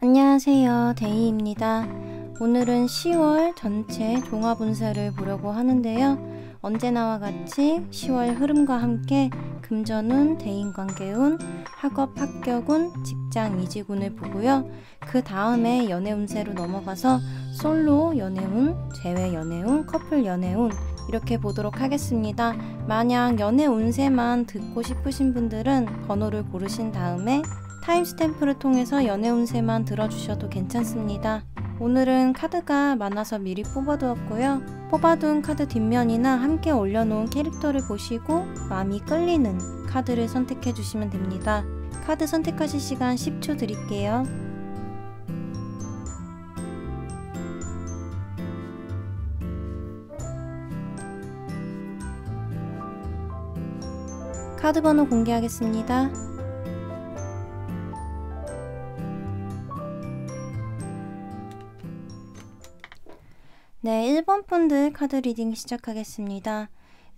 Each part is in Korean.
안녕하세요, 데이입니다. 오늘은 10월 전체 종합운세를 보려고 하는데요. 언제나와 같이 10월 흐름과 함께 금전운, 대인관계운, 학업 합격운, 직장 이직운을 보고요. 그 다음에 연애운세로 넘어가서 솔로 연애운, 재회 연애운, 커플 연애운 이렇게 보도록 하겠습니다. 만약 연애운세만 듣고 싶으신 분들은 번호를 고르신 다음에 타임스탬프를 통해서 연애운세만 들어주셔도 괜찮습니다. 오늘은 카드가 많아서 미리 뽑아두었고요. 뽑아둔 카드 뒷면이나 함께 올려놓은 캐릭터를 보시고 마음이 끌리는 카드를 선택해 주시면 됩니다. 카드 선택하실 시간 10초 드릴게요. 카드 번호 공개하겠습니다. 네, 1번 분들 카드 리딩 시작하겠습니다.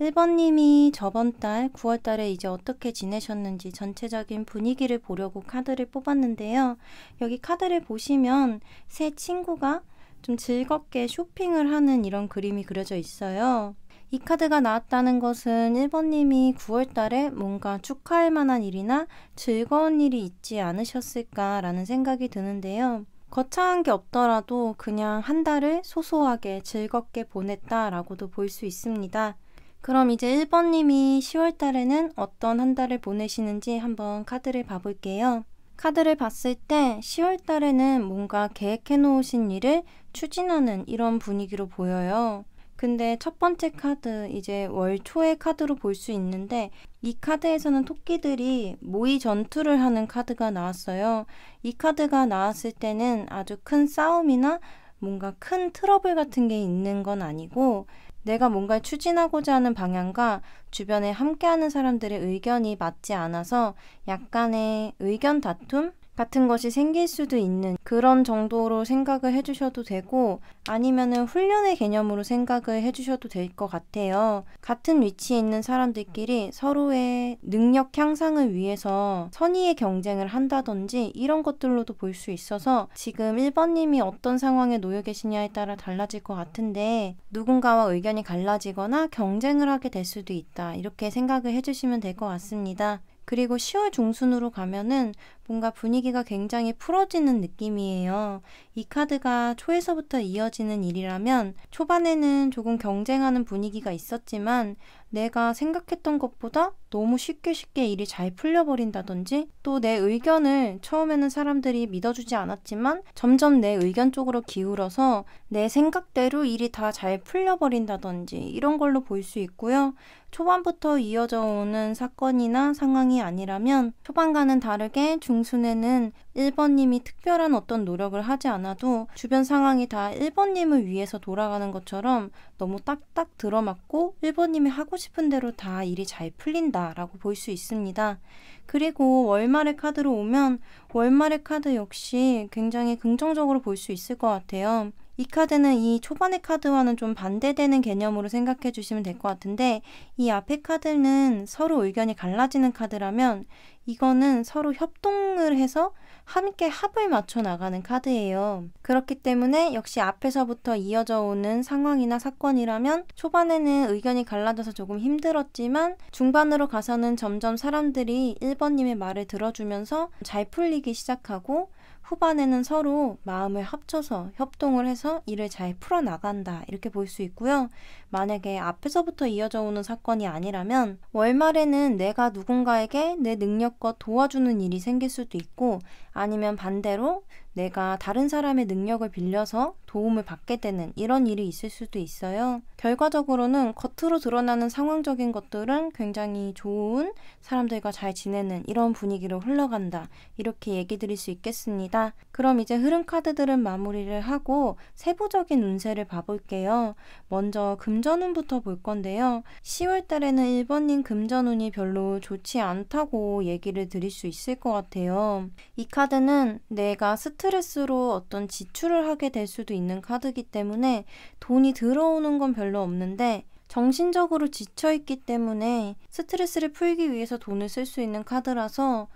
1번님이 저번 달 9월 달에 이제 어떻게 지내셨는지 전체적인 분위기를 보려고 카드를 뽑았는데요. 여기 카드를 보시면 새 친구가 좀 즐겁게 쇼핑을 하는 이런 그림이 그려져 있어요. 이 카드가 나왔다는 것은 1번님이 9월 달에 뭔가 축하할 만한 일이나 즐거운 일이 있지 않으셨을까라는 생각이 드는데요. 거창한 게 없더라도 그냥 한 달을 소소하게 즐겁게 보냈다라고도 볼 수 있습니다. 그럼 이제 1번님이 10월 달에는 어떤 한 달을 보내시는지 한번 카드를 봐볼게요. 카드를 봤을 때 10월 달에는 뭔가 계획해 놓으신 일을 추진하는 이런 분위기로 보여요. 근데 첫 번째 카드, 이제 월 초의 카드로 볼 수 있는데 이 카드에서는 토끼들이 모의 전투를 하는 카드가 나왔어요. 이 카드가 나왔을 때는 아주 큰 싸움이나 뭔가 큰 트러블 같은 게 있는 건 아니고 내가 뭔가를 추진하고자 하는 방향과 주변에 함께하는 사람들의 의견이 맞지 않아서 약간의 의견 다툼? 같은 것이 생길 수도 있는 그런 정도로 생각을 해주셔도 되고 아니면은 훈련의 개념으로 생각을 해주셔도 될 것 같아요. 같은 위치에 있는 사람들끼리 서로의 능력 향상을 위해서 선의의 경쟁을 한다든지 이런 것들로도 볼 수 있어서 지금 1번님이 어떤 상황에 놓여 계시냐에 따라 달라질 것 같은데 누군가와 의견이 갈라지거나 경쟁을 하게 될 수도 있다. 이렇게 생각을 해주시면 될 것 같습니다. 그리고 10월 중순으로 가면은 뭔가 분위기가 굉장히 풀어지는 느낌이에요. 이 카드가 초에서부터 이어지는 일이라면 초반에는 조금 경쟁하는 분위기가 있었지만 내가 생각했던 것보다 너무 쉽게 일이 잘 풀려버린다든지 또 내 의견을 처음에는 사람들이 믿어주지 않았지만 점점 내 의견 쪽으로 기울어서 내 생각대로 일이 다 잘 풀려버린다든지 이런 걸로 볼 수 있고요. 초반부터 이어져 오는 사건이나 상황이 아니라면 초반과는 다르게 중순에는 1번님이 특별한 어떤 노력을 하지 않아도 주변 상황이 다 1번님을 위해서 돌아가는 것처럼 너무 딱딱 들어맞고 1번님이 하고 싶은 대로 다 일이 잘 풀린다라고 볼 수 있습니다. 그리고 월말의 카드로 오면 월말의 카드 역시 굉장히 긍정적으로 볼 수 있을 것 같아요. 이 카드는 이 초반의 카드와는 좀 반대되는 개념으로 생각해 주시면 될 것 같은데 이 앞의 카드는 서로 의견이 갈라지는 카드라면 이거는 서로 협동을 해서 함께 합을 맞춰 나가는 카드예요. 그렇기 때문에 역시 앞에서부터 이어져 오는 상황이나 사건이라면 초반에는 의견이 갈라져서 조금 힘들었지만 중반으로 가서는 점점 사람들이 1번님의 말을 들어주면서 잘 풀리기 시작하고 후반에는 서로 마음을 합쳐서 협동을 해서 일을 잘 풀어나간다 이렇게 볼 수 있고요. 만약에 앞에서부터 이어져 오는 사건이 아니라면 월말에는 내가 누군가에게 내 능력과 도와주는 일이 생길 수도 있고 아니면 반대로 내가 다른 사람의 능력을 빌려서 도움을 받게 되는 이런 일이 있을 수도 있어요. 결과적으로는 겉으로 드러나는 상황적인 것들은 굉장히 좋은 사람들과 잘 지내는 이런 분위기로 흘러간다. 이렇게 얘기 드릴 수 있겠습니다. 그럼 이제 흐름 카드들은 마무리를 하고 세부적인 운세를 봐볼게요. 먼저 금전운부터 볼 건데요. 10월 달에는 1번님 금전운이 별로 좋지 않다고 얘기를 드릴 수 있을 것 같아요. 이 카드는 내가 스트레스로 어떤 지출을 하게 될 수도 있는 카드이기 때문에 돈이 들어오는 건 별로 없는데 정신적으로 지쳐있기 때문에 스트레스를 풀기 위해서 돈을 쓸 수 있는 카드라서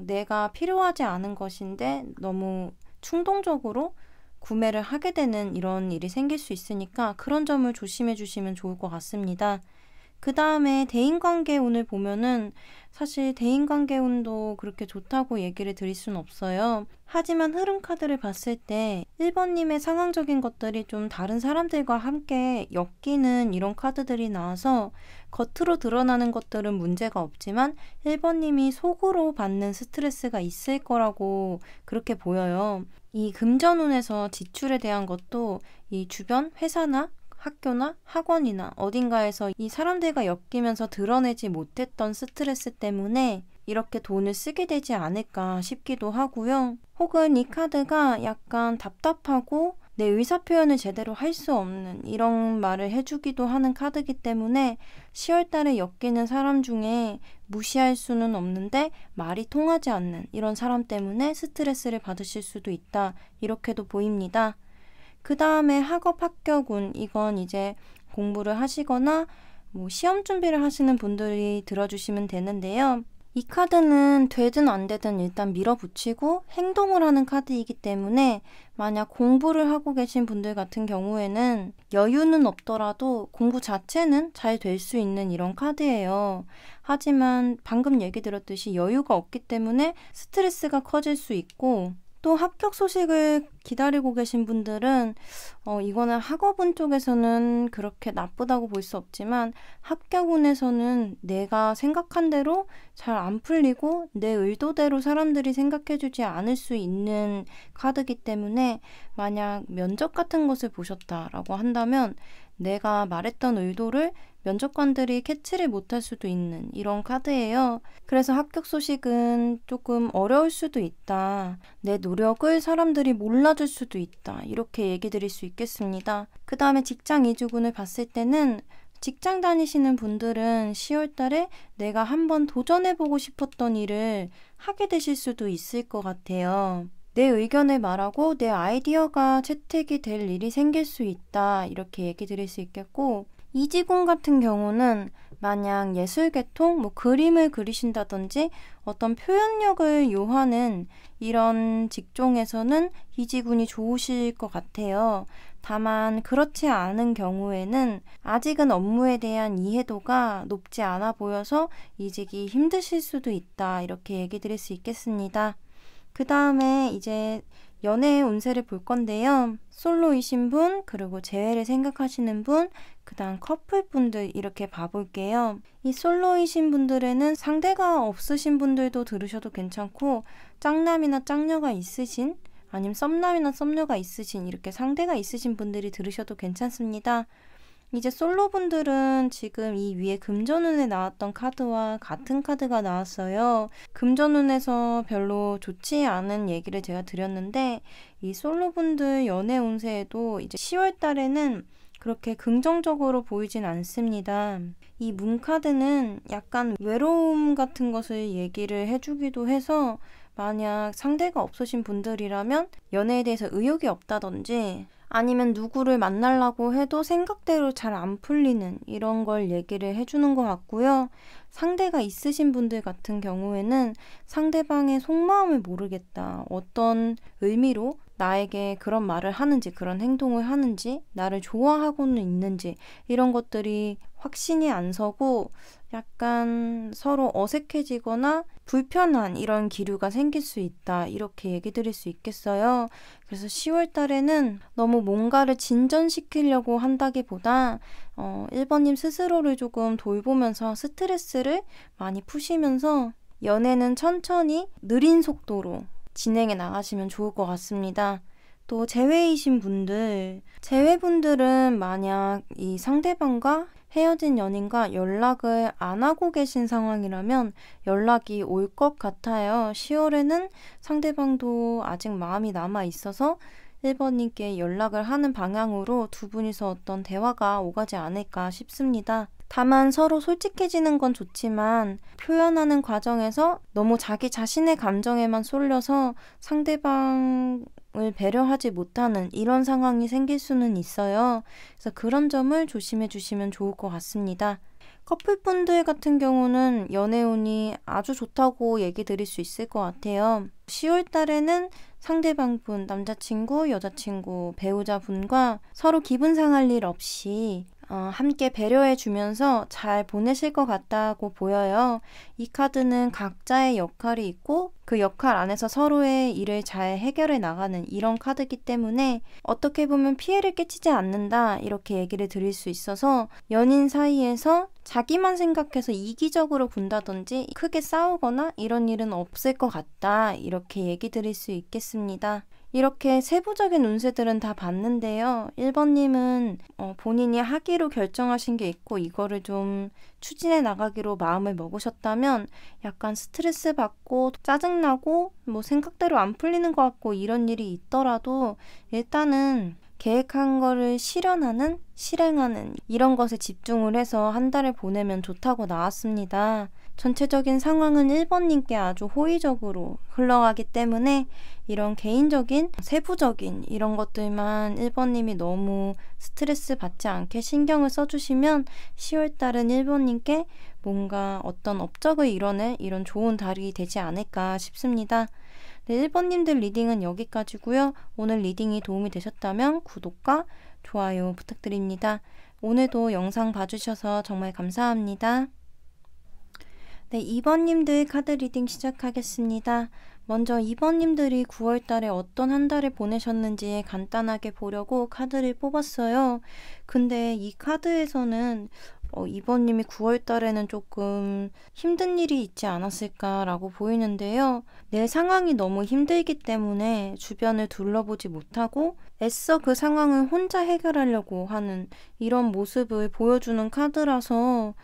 내가 필요하지 않은 것인데 너무 충동적으로 구매를 하게 되는 이런 일이 생길 수 있으니까 그런 점을 조심해 주시면 좋을 것 같습니다. 그 다음에 대인관계운을 보면은 사실 대인관계운도 그렇게 좋다고 얘기를 드릴 순 없어요. 하지만 흐름 카드를 봤을 때 1번님의 상황적인 것들이 좀 다른 사람들과 함께 엮이는 이런 카드들이 나와서 겉으로 드러나는 것들은 문제가 없지만 1번님이 속으로 받는 스트레스가 있을 거라고 그렇게 보여요. 이 금전운에서 지출에 대한 것도 이 주변 회사나 학교나 학원이나 어딘가에서 이 사람들과 엮이면서 드러내지 못했던 스트레스 때문에 이렇게 돈을 쓰게 되지 않을까 싶기도 하고요. 혹은 이 카드가 약간 답답하고 내 의사표현을 제대로 할 수 없는 이런 말을 해주기도 하는 카드이기 때문에 10월달에 엮이는 사람 중에 무시할 수는 없는데 말이 통하지 않는 이런 사람 때문에 스트레스를 받으실 수도 있다. 이렇게도 보입니다. 그 다음에 학업 합격운, 이건 이제 공부를 하시거나 시험 준비를 하시는 분들이 들어주시면 되는데요. 이 카드는 되든 안 되든 일단 밀어붙이고 행동을 하는 카드이기 때문에 만약 공부를 하고 계신 분들 같은 경우에는 여유는 없더라도 공부 자체는 잘 될 수 있는 이런 카드예요. 하지만 방금 얘기 들었듯이 여유가 없기 때문에 스트레스가 커질 수 있고 또 합격 소식을 기다리고 계신 분들은 이거는 학업운 쪽에서는 그렇게 나쁘다고 볼 수 없지만 합격운에서는 내가 생각한 대로 잘 안 풀리고 내 의도대로 사람들이 생각해주지 않을 수 있는 카드이기 때문에 만약 면접 같은 것을 보셨다라고 한다면 내가 말했던 의도를 면접관들이 캐치를 못할 수도 있는 이런 카드예요. 그래서 합격 소식은 조금 어려울 수도 있다. 내 노력을 사람들이 몰라줄 수도 있다. 이렇게 얘기 드릴 수 있겠습니다. 그 다음에 직장 이주군을 봤을 때는 직장 다니시는 분들은 10월 달에 내가 한번 도전해보고 싶었던 일을 하게 되실 수도 있을 것 같아요. 내 의견을 말하고 내 아이디어가 채택이 될 일이 생길 수 있다. 이렇게 얘기 드릴 수 있겠고 이지군 같은 경우는 만약 예술계통, 그림을 그리신다든지 어떤 표현력을 요하는 이런 직종에서는 이지군이 좋으실 것 같아요. 다만 그렇지 않은 경우에는 아직은 업무에 대한 이해도가 높지 않아 보여서 이직이 힘드실 수도 있다. 이렇게 얘기 드릴 수 있겠습니다. 그 다음에 이제 연애의 운세를 볼 건데요. 솔로이신 분, 그리고 재회를 생각하시는 분, 그 다음 커플분들 이렇게 봐볼게요. 이 솔로이신 분들에는 상대가 없으신 분들도 들으셔도 괜찮고 짝남이나 짝녀가 있으신 아니면 썸남이나 썸녀가 있으신 이렇게 상대가 있으신 분들이 들으셔도 괜찮습니다. 이제 솔로분들은 지금 이 위에 금전운에 나왔던 카드와 같은 카드가 나왔어요. 금전운에서 별로 좋지 않은 얘기를 제가 드렸는데 이 솔로분들 연애 운세에도 이제 10월 달에는 그렇게 긍정적으로 보이진 않습니다. 이 문카드는 약간 외로움 같은 것을 얘기를 해주기도 해서 만약 상대가 없으신 분들이라면 연애에 대해서 의욕이 없다든지 아니면 누구를 만나려고 해도 생각대로 잘 안 풀리는 이런 걸 얘기를 해주는 것 같고요. 상대가 있으신 분들 같은 경우에는 상대방의 속마음을 모르겠다. 어떤 의미로 나에게 그런 말을 하는지 그런 행동을 하는지 나를 좋아하고는 있는지 이런 것들이 확신이 안 서고 약간 서로 어색해지거나 불편한 이런 기류가 생길 수 있다. 이렇게 얘기 드릴 수 있겠어요. 그래서 10월 달에는 너무 뭔가를 진전시키려고 한다기보다 1번님 스스로를 조금 돌보면서 스트레스를 많이 푸시면서 연애는 천천히 느린 속도로 진행해 나가시면 좋을 것 같습니다. 또 재회이신 분들, 재회분들은 만약 이 상대방과 헤어진 연인과 연락을 안 하고 계신 상황이라면 연락이 올 것 같아요. 10월에는 상대방도 아직 마음이 남아 있어서 1번님께 연락을 하는 방향으로 두 분이서 어떤 대화가 오가지 않을까 싶습니다. 다만 서로 솔직해지는 건 좋지만 표현하는 과정에서 너무 자기 자신의 감정에만 쏠려서 상대방을 배려하지 못하는 이런 상황이 생길 수는 있어요. 그래서 그런 점을 조심해 주시면 좋을 것 같습니다. 커플분들 같은 경우는 연애운이 아주 좋다고 얘기 드릴 수 있을 것 같아요. 10월 달에는 상대방분, 남자친구, 여자친구, 배우자분과 서로 기분 상할 일 없이 함께 배려해 주면서 잘 보내실 것 같다고 보여요. 이 카드는 각자의 역할이 있고 그 역할 안에서 서로의 일을 잘 해결해 나가는 이런 카드이기 때문에 어떻게 보면 피해를 끼치지 않는다 이렇게 얘기를 드릴 수 있어서 연인 사이에서 자기만 생각해서 이기적으로 군다든지 크게 싸우거나 이런 일은 없을 것 같다 이렇게 얘기 드릴 수 있겠습니다. 이렇게 세부적인 운세들은 다 봤는데요. 1번님은 본인이 하기로 결정하신 게 있고 이거를 좀 추진해 나가기로 마음을 먹으셨다면 약간 스트레스 받고 짜증나고 뭐 생각대로 안 풀리는 것 같고 이런 일이 있더라도 일단은 계획한 거를 실행하는 이런 것에 집중을 해서 한 달을 보내면 좋다고 나왔습니다. 전체적인 상황은 1번님께 아주 호의적으로 흘러가기 때문에 이런 개인적인, 세부적인 이런 것들만 1번님이 너무 스트레스 받지 않게 신경을 써주시면 10월달은 1번님께 뭔가 어떤 업적을 이뤄낼 이런 좋은 달이 되지 않을까 싶습니다. 네, 1번님들 리딩은 여기까지고요. 오늘 리딩이 도움이 되셨다면 구독과 좋아요 부탁드립니다. 오늘도 영상 봐주셔서 정말 감사합니다. 네, 2번님들 카드 리딩 시작하겠습니다. 먼저 2번님들이 9월달에 어떤 한 달을 보내셨는지 간단하게 보려고 카드를 뽑았어요. 근데 이 카드에서는 2번님이 9월달에는 조금 힘든 일이 있지 않았을까라고 보이는데요. 내 상황이 너무 힘들기 때문에 주변을 둘러보지 못하고 애써 그 상황을 혼자 해결하려고 하는 이런 모습을 보여주는 카드라서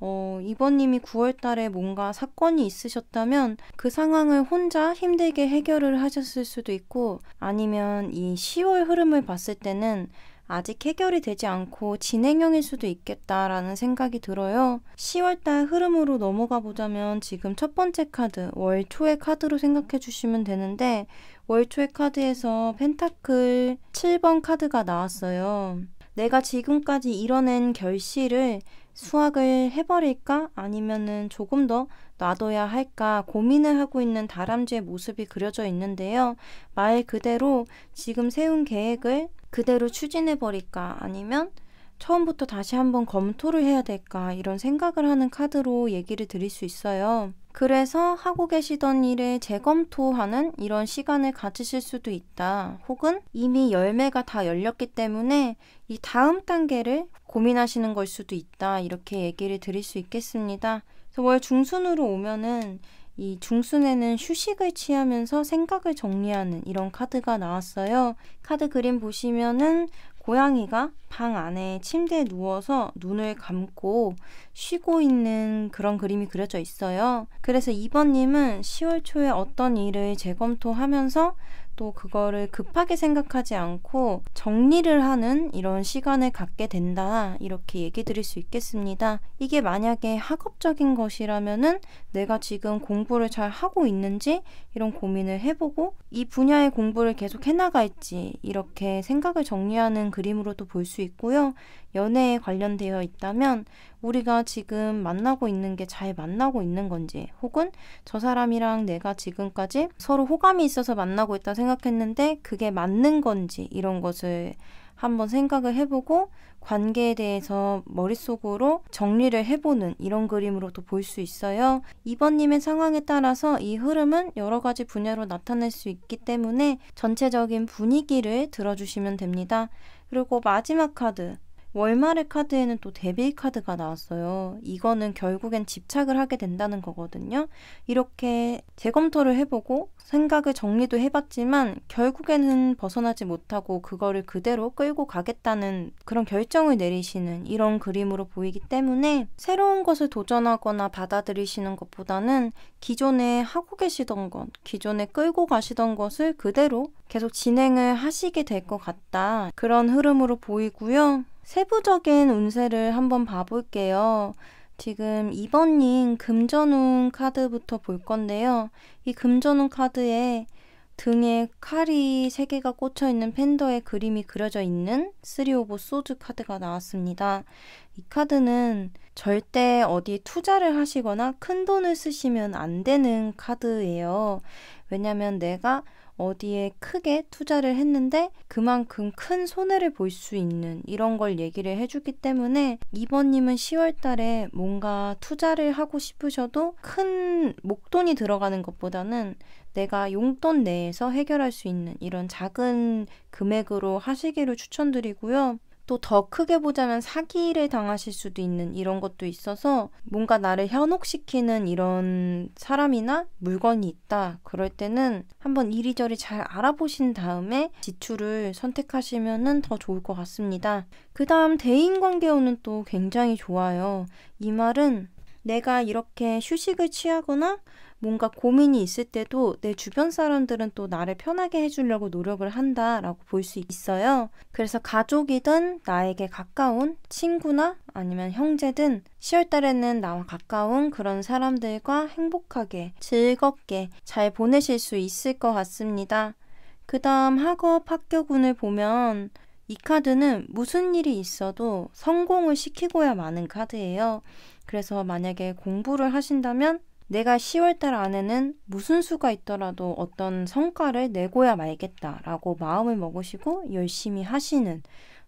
2번님이 9월달에 뭔가 사건이 있으셨다면 그 상황을 혼자 힘들게 해결을 하셨을 수도 있고 아니면 이 10월 흐름을 봤을 때는 아직 해결이 되지 않고 진행형일 수도 있겠다라는 생각이 들어요. 10월달 흐름으로 넘어가 보자면 지금 첫 번째 카드, 월 초의 카드로 생각해 주시면 되는데 월 초의 카드에서 펜타클 7번 카드가 나왔어요. 내가 지금까지 이뤄낸 결실을 수확을 해버릴까? 아니면은 조금 더 놔둬야 할까? 고민을 하고 있는 다람쥐의 모습이 그려져 있는데요. 말 그대로 지금 세운 계획을 그대로 추진해버릴까? 아니면 처음부터 다시 한번 검토를 해야 될까? 이런 생각을 하는 카드로 얘기를 드릴 수 있어요. 그래서 하고 계시던 일에 재검토하는 이런 시간을 가지실 수도 있다. 혹은 이미 열매가 다 열렸기 때문에 이 다음 단계를 고민하시는 걸 수도 있다. 이렇게 얘기를 드릴 수 있겠습니다. 그래서 월 중순으로 오면은 이 중순에는 휴식을 취하면서 생각을 정리하는 이런 카드가 나왔어요. 카드 그림 보시면은 고양이가 방 안에 침대에 누워서 눈을 감고 쉬고 있는 그런 그림이 그려져 있어요. 그래서 2번님은 10월 초에 어떤 일을 재검토하면서 또 그거를 급하게 생각하지 않고 정리를 하는 이런 시간을 갖게 된다. 이렇게 얘기 드릴 수 있겠습니다. 이게 만약에 학업적인 것이라면은 내가 지금 공부를 잘 하고 있는지 이런 고민을 해보고 이 분야의 공부를 계속 해나갈지 이렇게 생각을 정리하는 그림으로도 볼 수 있고요. 연애에 관련되어 있다면 우리가 지금 만나고 있는 게 잘 만나고 있는 건지 혹은 저 사람이랑 내가 지금까지 서로 호감이 있어서 만나고 있다 생각했는데 그게 맞는 건지 이런 것을 한번 생각을 해보고 관계에 대해서 머릿속으로 정리를 해보는 이런 그림으로도 볼 수 있어요. 2번님의 상황에 따라서 이 흐름은 여러 가지 분야로 나타날 수 있기 때문에 전체적인 분위기를 들어주시면 됩니다. 그리고 마지막 카드 월말의 카드에는 또 데빌 카드가 나왔어요. 이거는 결국엔 집착을 하게 된다는 거거든요. 이렇게 재검토를 해보고 생각을 정리도 해봤지만 결국에는 벗어나지 못하고 그거를 그대로 끌고 가겠다는 그런 결정을 내리시는 이런 그림으로 보이기 때문에 새로운 것을 도전하거나 받아들이시는 것보다는 기존에 하고 계시던 것, 기존에 끌고 가시던 것을 그대로 계속 진행을 하시게 될 것 같다. 그런 흐름으로 보이고요. 세부적인 운세를 한번 봐볼게요. 지금 2번님 금전운 카드부터 볼 건데요. 이 금전운 카드에 등에 칼이 3개가 꽂혀있는 팬더의 그림이 그려져 있는 3 오브 소드 카드가 나왔습니다. 이 카드는 절대 어디 투자를 하시거나 큰 돈을 쓰시면 안 되는 카드예요. 왜냐면 내가 어디에 크게 투자를 했는데 그만큼 큰 손해를 볼 수 있는 이런 걸 얘기를 해주기 때문에 2번님은 10월 달에 뭔가 투자를 하고 싶으셔도 큰 목돈이 들어가는 것보다는 내가 용돈 내에서 해결할 수 있는 이런 작은 금액으로 하시기를 추천드리고요. 또 더 크게 보자면 사기를 당하실 수도 있는 이런 것도 있어서 뭔가 나를 현혹시키는 이런 사람이나 물건이 있다. 그럴 때는 한번 이리저리 잘 알아보신 다음에 지출을 선택하시면 더 좋을 것 같습니다. 그 다음 대인관계운은 또 굉장히 좋아요. 이 말은 내가 이렇게 휴식을 취하거나 뭔가 고민이 있을 때도 내 주변 사람들은 또 나를 편하게 해주려고 노력을 한다라고 볼 수 있어요. 그래서 가족이든 나에게 가까운 친구나 아니면 형제든 10월 달에는 나와 가까운 그런 사람들과 행복하게 즐겁게 잘 보내실 수 있을 것 같습니다. 그 다음 학업 합격운을 보면 이 카드는 무슨 일이 있어도 성공을 시키고야 마는 카드예요. 그래서 만약에 공부를 하신다면 내가 10월 달 안에는 무슨 수가 있더라도 어떤 성과를 내고야 말겠다라고 마음을 먹으시고 열심히 하시는,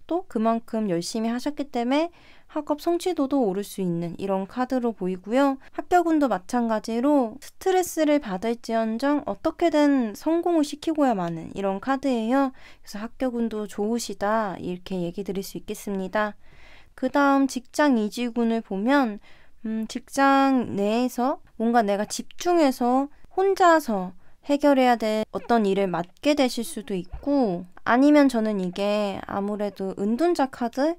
또 그만큼 열심히 하셨기 때문에 학업 성취도도 오를 수 있는 이런 카드로 보이고요. 합격운도 마찬가지로 스트레스를 받을지언정 어떻게든 성공을 시키고야 마는 이런 카드예요. 그래서 합격운도 좋으시다 이렇게 얘기 드릴 수 있겠습니다. 그 다음 직장 이직운을 보면 직장 내에서 뭔가 내가 집중해서 혼자서 해결해야 될 어떤 일을 맡게 되실 수도 있고, 아니면 저는 이게 아무래도 은둔자 카드,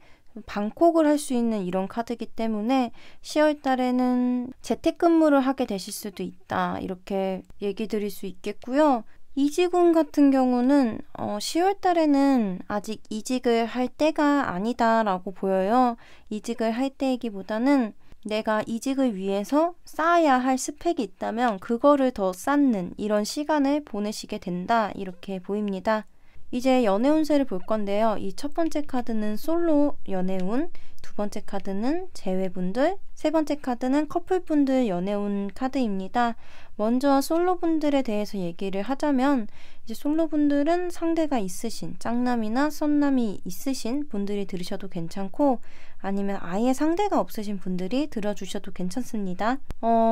방콕을 할 수 있는 이런 카드이기 때문에 10월 달에는 재택근무를 하게 되실 수도 있다 이렇게 얘기 드릴 수 있겠고요. 이직운 같은 경우는 10월 달에는 아직 이직을 할 때가 아니다라고 보여요. 이직을 할 때이기보다는 내가 이직을 위해서 쌓아야 할 스펙이 있다면 그거를 더 쌓는 이런 시간을 보내시게 된다 이렇게 보입니다. 이제 연애 운세를 볼 건데요. 이 첫 번째 카드는 솔로 연애운, 두 번째 카드는 재회분들, 세 번째 카드는 커플분들 연애운 카드입니다. 먼저 솔로분들에 대해서 얘기를 하자면 이제 솔로분들은 상대가 있으신 짝남이나 썸남이 있으신 분들이 들으셔도 괜찮고, 아니면 아예 상대가 없으신 분들이 들어주셔도 괜찮습니다.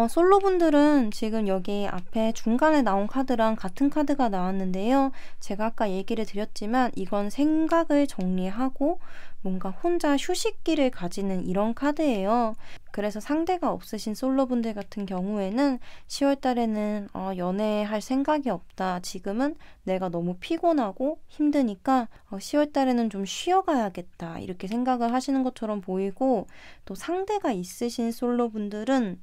솔로분들은 지금 여기 앞에 중간에 나온 카드랑 같은 카드가 나왔는데요. 제가 아까 얘기를 드렸지만 이건 생각을 정리하고 뭔가 혼자 휴식기를 가지는 이런 카드예요. 그래서 상대가 없으신 솔로분들 같은 경우에는 10월 달에는 연애할 생각이 없다. 지금은 내가 너무 피곤하고 힘드니까 10월 달에는 좀 쉬어가야겠다. 이렇게 생각을 하시는 것처럼 보이고, 또 상대가 있으신 솔로분들은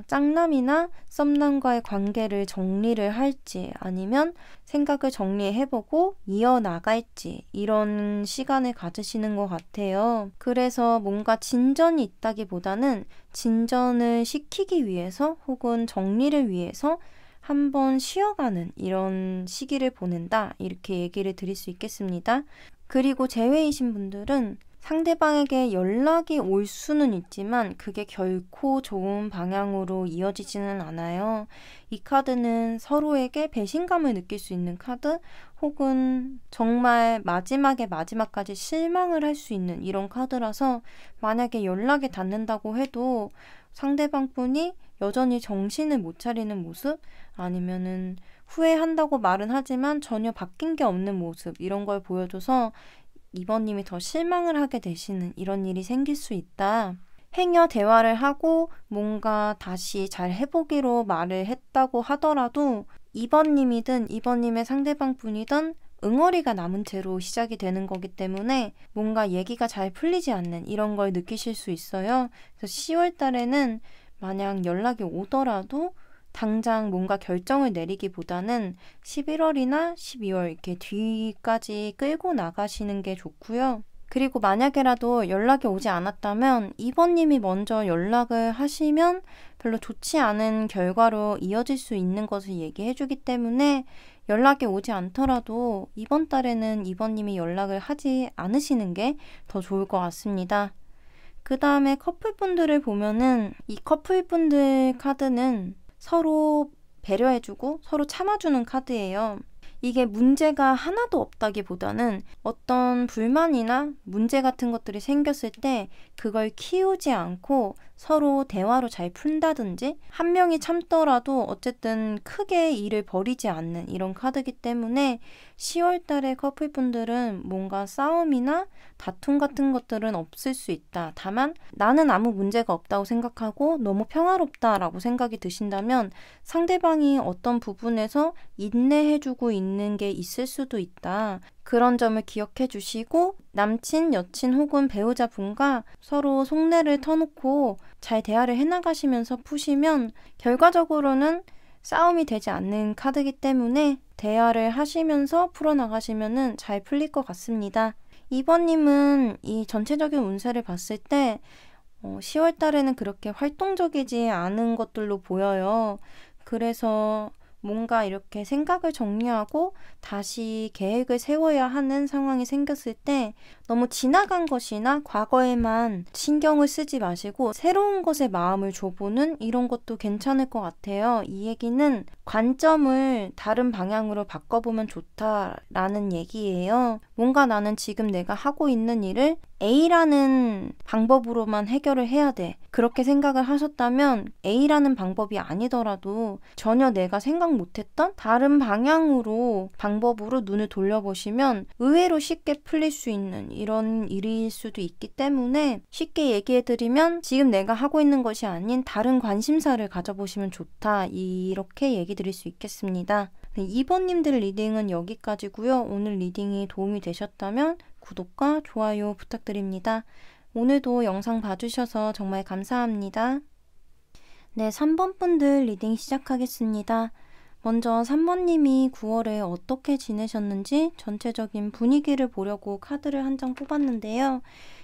짝남이나 썸남과의 관계를 정리를 할지 아니면 생각을 정리해보고 이어나갈지 이런 시간을 가지시는 것 같아요. 그래서 뭔가 진전이 있다기보다는 진전을 시키기 위해서 혹은 정리를 위해서 한번 쉬어가는 이런 시기를 보낸다 이렇게 얘기를 드릴 수 있겠습니다. 그리고 재회이신 분들은 상대방에게 연락이 올 수는 있지만 그게 결코 좋은 방향으로 이어지지는 않아요. 이 카드는 서로에게 배신감을 느낄 수 있는 카드, 혹은 정말 마지막까지 실망을 할 수 있는 이런 카드라서 만약에 연락이 닿는다고 해도 상대방 분이 여전히 정신을 못 차리는 모습, 아니면은 후회한다고 말은 하지만 전혀 바뀐 게 없는 모습, 이런 걸 보여줘서 2번님이 더 실망을 하게 되시는 이런 일이 생길 수 있다. 행여 대화를 하고 뭔가 다시 잘 해보기로 말을 했다고 하더라도 2번님이든 2번님의 상대방 분이든 응어리가 남은 채로 시작이 되는 거기 때문에 뭔가 얘기가 잘 풀리지 않는 이런 걸 느끼실 수 있어요. 그래서 10월 달에는 만약 연락이 오더라도 당장 뭔가 결정을 내리기보다는 11월이나 12월 이렇게 뒤까지 끌고 나가시는 게 좋고요. 그리고 만약에라도 연락이 오지 않았다면 2번님이 먼저 연락을 하시면 별로 좋지 않은 결과로 이어질 수 있는 것을 얘기해주기 때문에 연락이 오지 않더라도 이번 달에는 2번님이 연락을 하지 않으시는 게 더 좋을 것 같습니다. 그 다음에 커플분들을 보면은 이 커플분들 카드는 서로 배려해주고 서로 참아주는 카드예요. 이게 문제가 하나도 없다기보다는 어떤 불만이나 문제 같은 것들이 생겼을 때 그걸 키우지 않고 서로 대화로 잘 푼다든지 한 명이 참더라도 어쨌든 크게 일을 벌이지 않는 이런 카드이기 때문에 10월 달에 커플분들은 뭔가 싸움이나 다툼 같은 것들은 없을 수 있다. 다만 나는 아무 문제가 없다고 생각하고 너무 평화롭다라고 생각이 드신다면 상대방이 어떤 부분에서 인내해주고 있는 게 있을 수도 있다. 그런 점을 기억해 주시고 남친, 여친 혹은 배우자분과 서로 속내를 터놓고 잘 대화를 해나가시면서 푸시면 결과적으로는 싸움이 되지 않는 카드이기 때문에 대화를 하시면서 풀어나가시면 잘 풀릴 것 같습니다. 2번님은 이 전체적인 운세를 봤을 때 10월 달에는 그렇게 활동적이지 않은 것들로 보여요. 그래서 뭔가 이렇게 생각을 정리하고 다시 계획을 세워야 하는 상황이 생겼을 때 너무 지나간 것이나 과거에만 신경을 쓰지 마시고 새로운 것에 마음을 줘보는 이런 것도 괜찮을 것 같아요. 이 얘기는 관점을 다른 방향으로 바꿔보면 좋다라는 얘기예요. 뭔가 나는 지금 내가 하고 있는 일을 A라는 방법으로만 해결을 해야 돼. 그렇게 생각을 하셨다면 A라는 방법이 아니더라도 전혀 내가 생각 못했던 다른 방법으로 눈을 돌려보시면 의외로 쉽게 풀릴 수 있는 이런 일일 수도 있기 때문에 쉽게 얘기해드리면 지금 내가 하고 있는 것이 아닌 다른 관심사를 가져보시면 좋다. 이렇게 얘기 드릴 수 있겠습니다. 네, 2번님들 리딩은 여기까지고요. 오늘 리딩이 도움이 되셨다면 구독과 좋아요 부탁드립니다. 오늘도 영상 봐주셔서 정말 감사합니다. 네, 3번 분들 리딩 시작하겠습니다. 먼저 3번님이 9월에 어떻게 지내셨는지 전체적인 분위기를 보려고 카드를 한 장 뽑았는데요.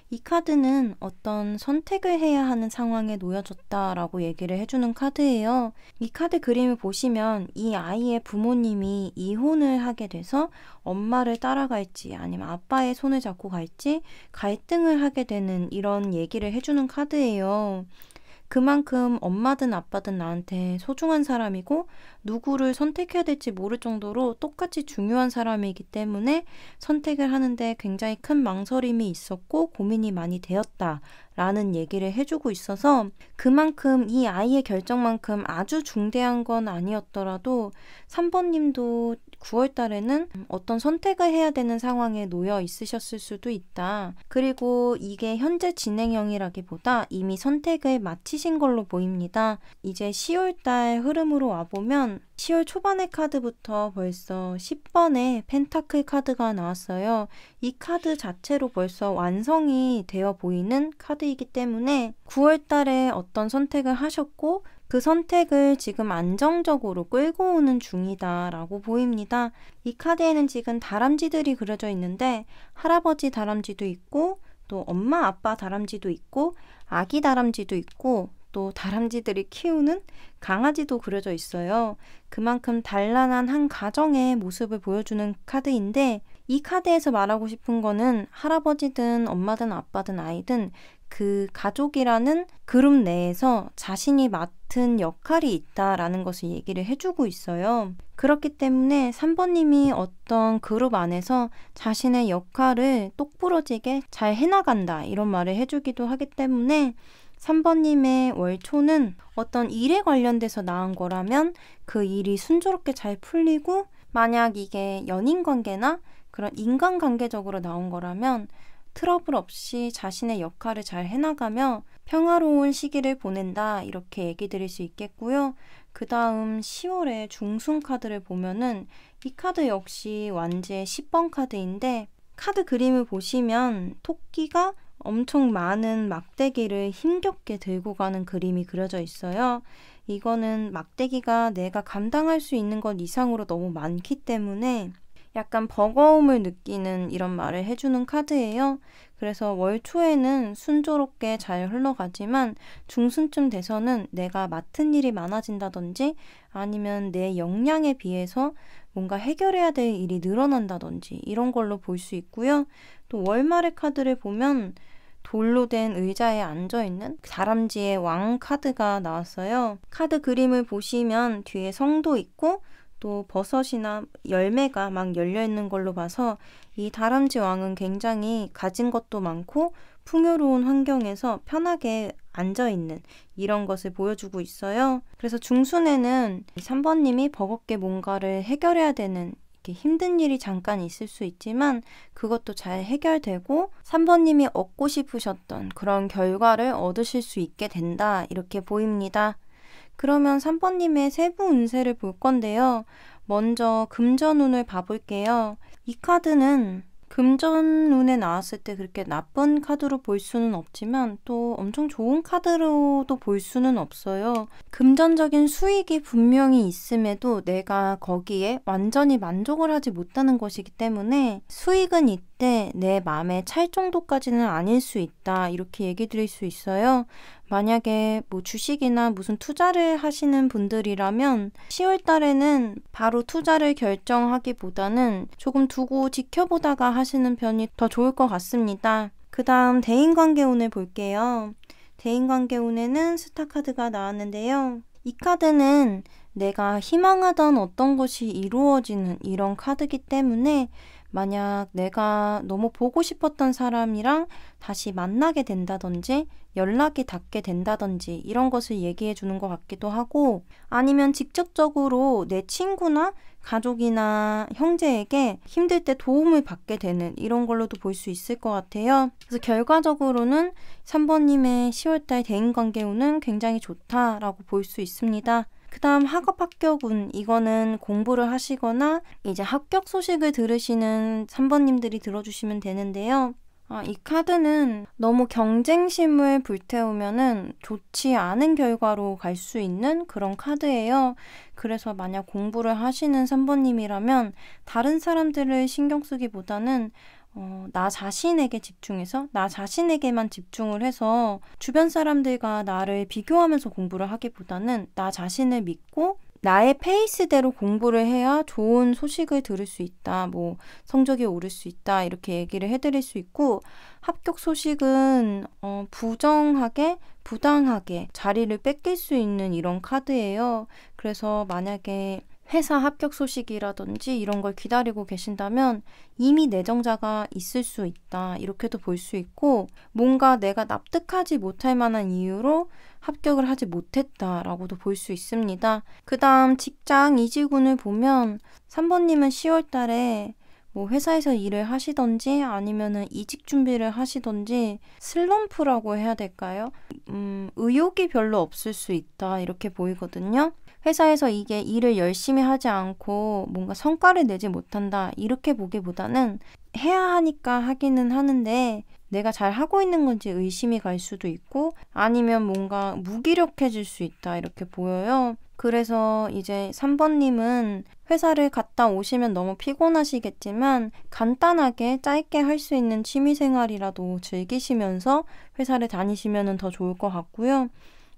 이 카드는 어떤 선택을 해야 하는 상황에 놓여졌다라고 얘기를 해주는 카드예요. 이 카드 그림을 보시면 이 아이의 부모님이 이혼을 하게 돼서 엄마를 따라갈지 아니면 아빠의 손을 잡고 갈지 갈등을 하게 되는 이런 얘기를 해주는 카드예요. 그만큼 엄마든 아빠든 나한테 소중한 사람이고 누구를 선택해야 될지 모를 정도로 똑같이 중요한 사람이기 때문에 선택을 하는데 굉장히 큰 망설임이 있었고 고민이 많이 되었다라는 얘기를 해주고 있어서 그만큼 이 아이의 결정만큼 아주 중대한 건 아니었더라도 3번님도 9월 달에는 어떤 선택을 해야 되는 상황에 놓여 있으셨을 수도 있다. 그리고 이게 현재 진행형이라기보다 이미 선택을 마치신 걸로 보입니다. 이제 10월 달 흐름으로 와보면 10월 초반의 카드부터 벌써 10번의 펜타클 카드가 나왔어요. 이 카드 자체로 벌써 완성이 되어 보이는 카드이기 때문에 9월 달에 어떤 선택을 하셨고 그 선택을 지금 안정적으로 끌고 오는 중이다 라고 보입니다. 이 카드에는 지금 다람쥐들이 그려져 있는데 할아버지 다람쥐도 있고 또 엄마 아빠 다람쥐도 있고 아기 다람쥐도 있고 또 다람쥐들이 키우는 강아지도 그려져 있어요. 그만큼 단란한 한 가정의 모습을 보여주는 카드인데 이 카드에서 말하고 싶은 거는 할아버지든 엄마든 아빠든 아이든 그 가족이라는 그룹 내에서 자신이 맡은 역할이 있다라는 것을 얘기를 해주고 있어요. 그렇기 때문에 3번님이 어떤 그룹 안에서 자신의 역할을 똑부러지게 잘 해나간다 이런 말을 해주기도 하기 때문에 3번님의 월초는 어떤 일에 관련돼서 나온 거라면 그 일이 순조롭게 잘 풀리고 만약 이게 연인관계나 그런 인간관계적으로 나온 거라면 트러블 없이 자신의 역할을 잘 해나가며 평화로운 시기를 보낸다 이렇게 얘기 드릴 수 있겠고요. 그 다음 10월에 중순 카드를 보면은 이 카드 역시 완제 10번 카드인데 카드 그림을 보시면 토끼가 엄청 많은 막대기를 힘겹게 들고 가는 그림이 그려져 있어요. 이거는 막대기가 내가 감당할 수 있는 것 이상으로 너무 많기 때문에 약간 버거움을 느끼는 이런 말을 해주는 카드예요. 그래서 월 초에는 순조롭게 잘 흘러가지만 중순쯤 돼서는 내가 맡은 일이 많아진다든지 아니면 내 역량에 비해서 뭔가 해결해야 될 일이 늘어난다든지 이런 걸로 볼 수 있고요. 또 월말의 카드를 보면 돌로 된 의자에 앉아있는 다람쥐의 왕 카드가 나왔어요. 카드 그림을 보시면 뒤에 성도 있고 또 버섯이나 열매가 막 열려있는 걸로 봐서 이 다람쥐 왕은 굉장히 가진 것도 많고 풍요로운 환경에서 편하게 앉아있는 이런 것을 보여주고 있어요. 그래서 중순에는 3번님이 버겁게 뭔가를 해결해야 되는 이렇게 힘든 일이 잠깐 있을 수 있지만 그것도 잘 해결되고 3번님이 얻고 싶으셨던 그런 결과를 얻으실 수 있게 된다 이렇게 보입니다. 그러면 3번님의 세부 운세를 볼 건데요. 먼저 금전운을 봐볼게요. 이 카드는 금전운에 나왔을 때 그렇게 나쁜 카드로 볼 수는 없지만 또 엄청 좋은 카드로도 볼 수는 없어요. 금전적인 수익이 분명히 있음에도 내가 거기에 완전히 만족을 하지 못하는 것이기 때문에 수익은 이때 내 마음에 찰 정도까지는 아닐 수 있다 이렇게 얘기 드릴 수 있어요. 만약에 뭐 주식이나 무슨 투자를 하시는 분들이라면 10월 달에는 바로 투자를 결정하기보다는 조금 두고 지켜보다가 하시는 편이 더 좋을 것 같습니다. 그 다음 대인관계운을 볼게요. 대인관계운에는 스타 카드가 나왔는데요. 이 카드는 내가 희망하던 어떤 것이 이루어지는 이런 카드이기 때문에 만약 내가 너무 보고 싶었던 사람이랑 다시 만나게 된다든지 연락이 닿게 된다든지 이런 것을 얘기해 주는 것 같기도 하고 아니면 직접적으로 내 친구나 가족이나 형제에게 힘들 때 도움을 받게 되는 이런 걸로도 볼 수 있을 것 같아요. 그래서 결과적으로는 3번님의 10월달 대인관계운은 굉장히 좋다라고 볼 수 있습니다. 그 다음 학업 합격운, 이거는 공부를 하시거나 이제 합격 소식을 들으시는 3번님들이 들어주시면 되는데요. 이 카드는 너무 경쟁심을 불태우면은 좋지 않은 결과로 갈 수 있는 그런 카드예요. 그래서 만약 공부를 하시는 3번님이라면 다른 사람들을 신경 쓰기보다는 나 자신에게 집중해서 나 자신에게만 집중을 해서 주변 사람들과 나를 비교하면서 공부를 하기보다는 나 자신을 믿고 나의 페이스대로 공부를 해야 좋은 소식을 들을 수 있다. 뭐 성적이 오를 수 있다. 이렇게 얘기를 해드릴 수 있고 합격 소식은 부정하게 부당하게 자리를 뺏길 수 있는 이런 카드예요. 그래서 만약에 회사 합격 소식이라든지 이런 걸 기다리고 계신다면 이미 내정자가 있을 수 있다. 이렇게도 볼 수 있고 뭔가 내가 납득하지 못할 만한 이유로 합격을 하지 못했다라고도 볼 수 있습니다. 그 다음 직장 이직운을 보면 3번님은 10월 달에 뭐 회사에서 일을 하시던지 아니면은 이직 준비를 하시던지 슬럼프라고 해야 될까요? 의욕이 별로 없을 수 있다. 이렇게 보이거든요. 회사에서 이게 일을 열심히 하지 않고 뭔가 성과를 내지 못한다 이렇게 보기보다는 해야 하니까 하기는 하는데 내가 잘 하고 있는 건지 의심이 갈 수도 있고 아니면 뭔가 무기력해질 수 있다 이렇게 보여요. 그래서 이제 3번님은 회사를 갔다 오시면 너무 피곤하시겠지만 간단하게 짧게 할 수 있는 취미생활이라도 즐기시면서 회사를 다니시면 더 좋을 것 같고요.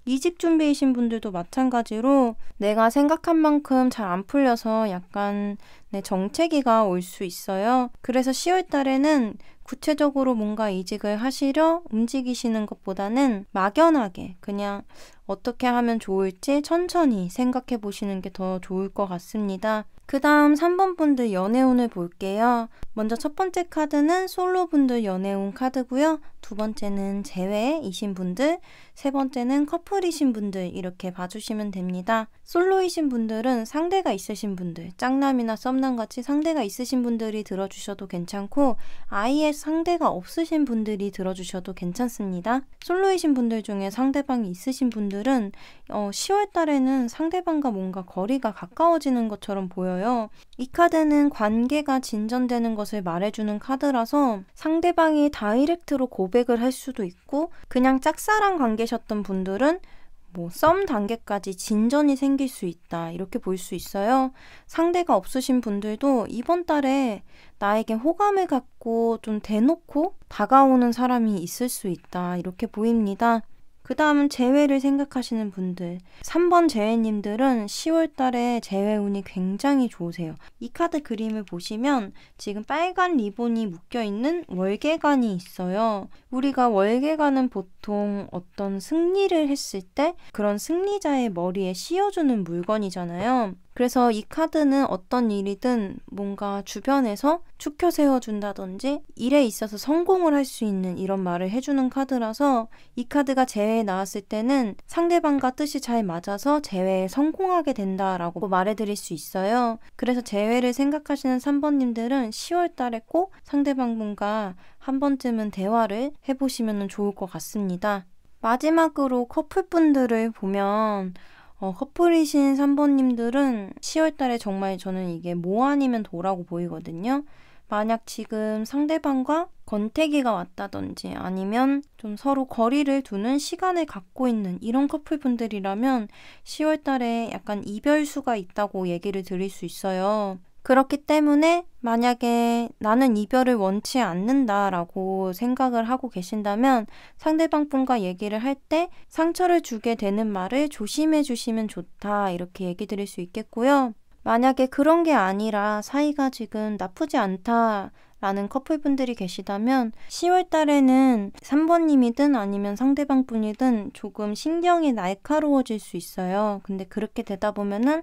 이직 준비이신 분들도 마찬가지로 내가 생각한 만큼 잘 안 풀려서 약간 정체기가 올 수 있어요. 그래서 10월 달에는 구체적으로 뭔가 이직을 하시려 움직이시는 것보다는 막연하게 그냥 어떻게 하면 좋을지 천천히 생각해 보시는 게 더 좋을 것 같습니다. 그 다음 3번 분들 연애운을 볼게요. 먼저 첫 번째 카드는 솔로 분들 연애운 카드고요. 두 번째는 재회이신 분들, 세 번째는 커플이신 분들 이렇게 봐주시면 됩니다. 솔로이신 분들은 상대가 있으신 분들, 짝남이나 썸남같이 상대가 있으신 분들이 들어주셔도 괜찮고 아예 상대가 없으신 분들이 들어주셔도 괜찮습니다. 솔로이신 분들 중에 상대방이 있으신 분들은 10월 달에는 상대방과 뭔가 거리가 가까워지는 것처럼 보여요. 이 카드는 관계가 진전되는 것을 말해주는 카드라서 상대방이 다이렉트로 고백을 할 수도 있고 그냥 짝사랑 관계셨던 분들은 뭐 썸 단계까지 진전이 생길 수 있다 이렇게 볼 수 있어요. 상대가 없으신 분들도 이번 달에 나에게 호감을 갖고 좀 대놓고 다가오는 사람이 있을 수 있다 이렇게 보입니다. 그 다음은 재회를 생각하시는 분들. 3번 재회님들은 10월 달에 재회운이 굉장히 좋으세요. 이 카드 그림을 보시면 지금 빨간 리본이 묶여있는 월계관이 있어요. 우리가 월계관은 보통 어떤 승리를 했을 때 그런 승리자의 머리에 씌워주는 물건이잖아요. 그래서 이 카드는 어떤 일이든 뭔가 주변에서 축켜 세워준다든지 일에 있어서 성공을 할 수 있는 이런 말을 해주는 카드라서 이 카드가 재회에 나왔을 때는 상대방과 뜻이 잘 맞아서 재회에 성공하게 된다라고 말해드릴 수 있어요. 그래서 재회를 생각하시는 3번님들은 10월 달에 꼭 상대방분과 한 번쯤은 대화를 해보시면 좋을 것 같습니다. 마지막으로 커플분들을 보면 커플이신 3번님들은 10월 달에 정말 저는 이게 뭐 아니면 도라고 보이거든요. 만약 지금 상대방과 권태기가 왔다든지 아니면 좀 서로 거리를 두는 시간을 갖고 있는 이런 커플분들이라면 10월 달에 약간 이별수가 있다고 얘기를 드릴 수 있어요. 그렇기 때문에 만약에 나는 이별을 원치 않는다라고 생각을 하고 계신다면 상대방 분과 얘기를 할 때 상처를 주게 되는 말을 조심해 주시면 좋다 이렇게 얘기 드릴 수 있겠고요. 만약에 그런 게 아니라 사이가 지금 나쁘지 않다 라는 커플분들이 계시다면 10월 달에는 3번님이든 아니면 상대방 분이든 조금 신경이 날카로워질 수 있어요. 근데 그렇게 되다 보면은